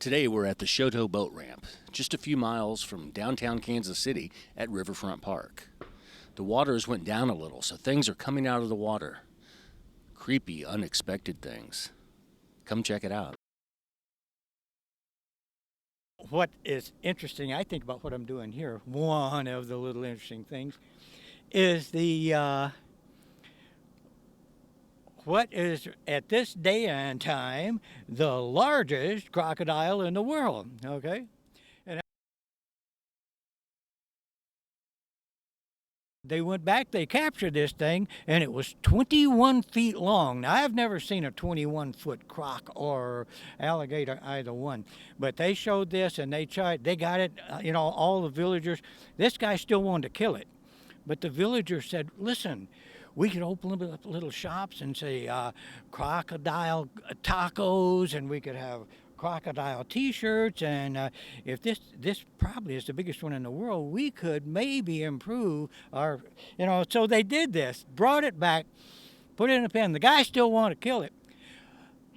Today we're at the Shoto Boat Ramp, just a few miles from downtown Kansas City at Riverfront Park. The waters went down a little, so things are coming out of the water. Creepy, unexpected things. Come check it out. What is interesting, I think, about what I'm doing here, one of the little interesting things, is what is at this day and time the largest crocodile in the world. Okay, and they went back, they captured this thing, and it was 21 feet long. Now, I've never seen a 21-foot croc or alligator, either one, but they showed this and they got it, all the villagers. This guy still wanted to kill it, but the villagers said, listen, we could open up little shops and say crocodile tacos, and we could have crocodile T-shirts, and if this probably is the biggest one in the world, we could maybe improve our, So they did this, brought it back, put it in a pen. The guy still wanted to kill it,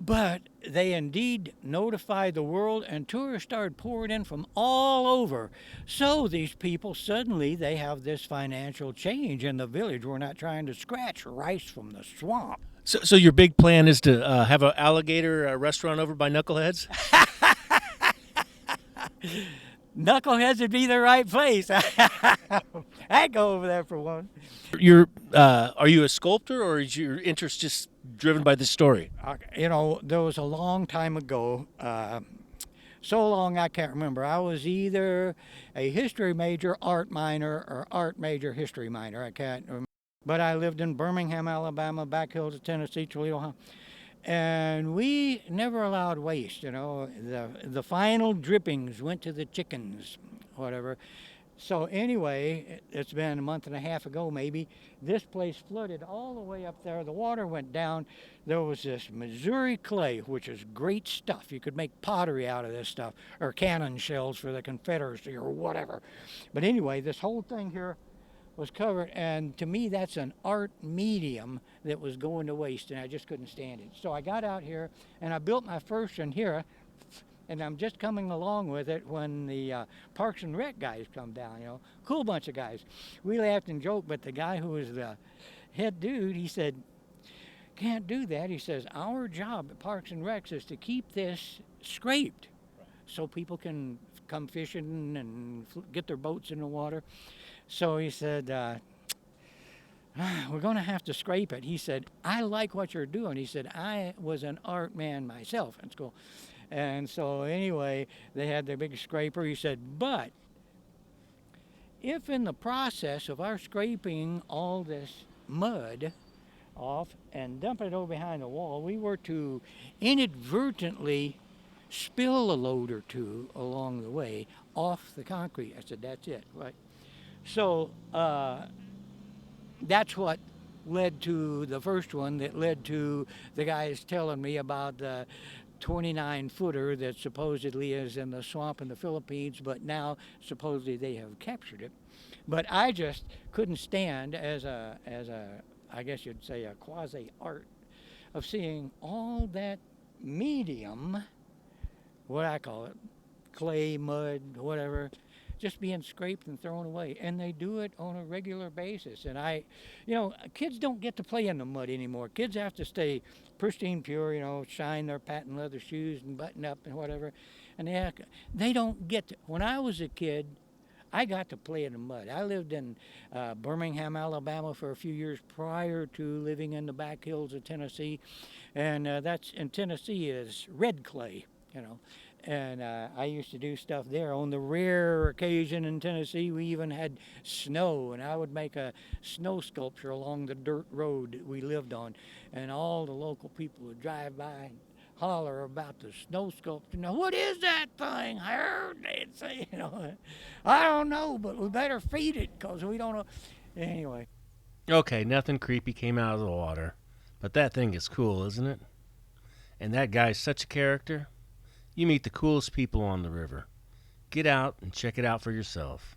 but they indeed notified the world, and tourists started pouring in from all over. So these people, suddenly they have this financial change in the village. We're not trying to scratch rice from the swamp. So your big plan is to have an alligator restaurant over by Knuckleheads? Knuckleheads would be the right place. I'd go over there for one. Are you a sculptor, or is your interest just driven by this story? There was a long time ago, so long I can't remember. I was either a history major, art minor, or art major, history minor. I can't remember. But I lived in Birmingham, Alabama, back hills of Tennessee, Toledo, and we never allowed waste. The final drippings went to the chickens, whatever. So anyway, it's been a month and a half ago maybe, this place flooded all the way up there. The water went down. There was this Missouri clay, which is great stuff. You could make pottery out of this stuff, or cannon shells for the Confederacy or whatever. But anyway, this whole thing here was covered, and to me that's an art medium that was going to waste, and I just couldn't stand it. So I got out here and I built my first one here, and I'm just coming along with it when the Parks and Rec guys come down, cool bunch of guys. We laughed and joked, but the guy who was the head dude, he said, can't do that. He says, our job at Parks and Recs is to keep this scraped so people can come fishing and get their boats in the water. So he said, we're going to have to scrape it. He said, I like what you're doing. He said, I was an art man myself in school. And so anyway, they had their big scraper. He said, but if in the process of our scraping all this mud off and dump it over behind the wall, we were to inadvertently spill a load or two along the way off the concrete. I said, that's it, right? So that's what led to the first one, that led to the guys telling me about the 29-footer that supposedly is in the swamp in the Philippines, but now supposedly they have captured it. But I just couldn't stand as a I guess you'd say a quasi art of seeing all that medium, what I call it, clay, mud, whatever, just being scraped and thrown away. And they do it on a regular basis. And kids don't get to play in the mud anymore. Kids have to stay pristine, pure, shine their patent leather shoes and button up and whatever. And they don't get to. When I was a kid, I got to play in the mud. I lived in Birmingham, Alabama for a few years prior to living in the back hills of Tennessee. And that's in Tennessee is red clay, And I used to do stuff there. On the rare occasion in Tennessee, we even had snow, and I would make a snow sculpture along the dirt road that we lived on, and all the local people would drive by and holler about the snow sculpture. Now, what is that thing? I heard they'd say, I don't know, but we better feed it because we don't know. Anyway. Okay, nothing creepy came out of the water, but that thing is cool, isn't it? And that guy's such a character. You meet the coolest people on the river. Get out and check it out for yourself.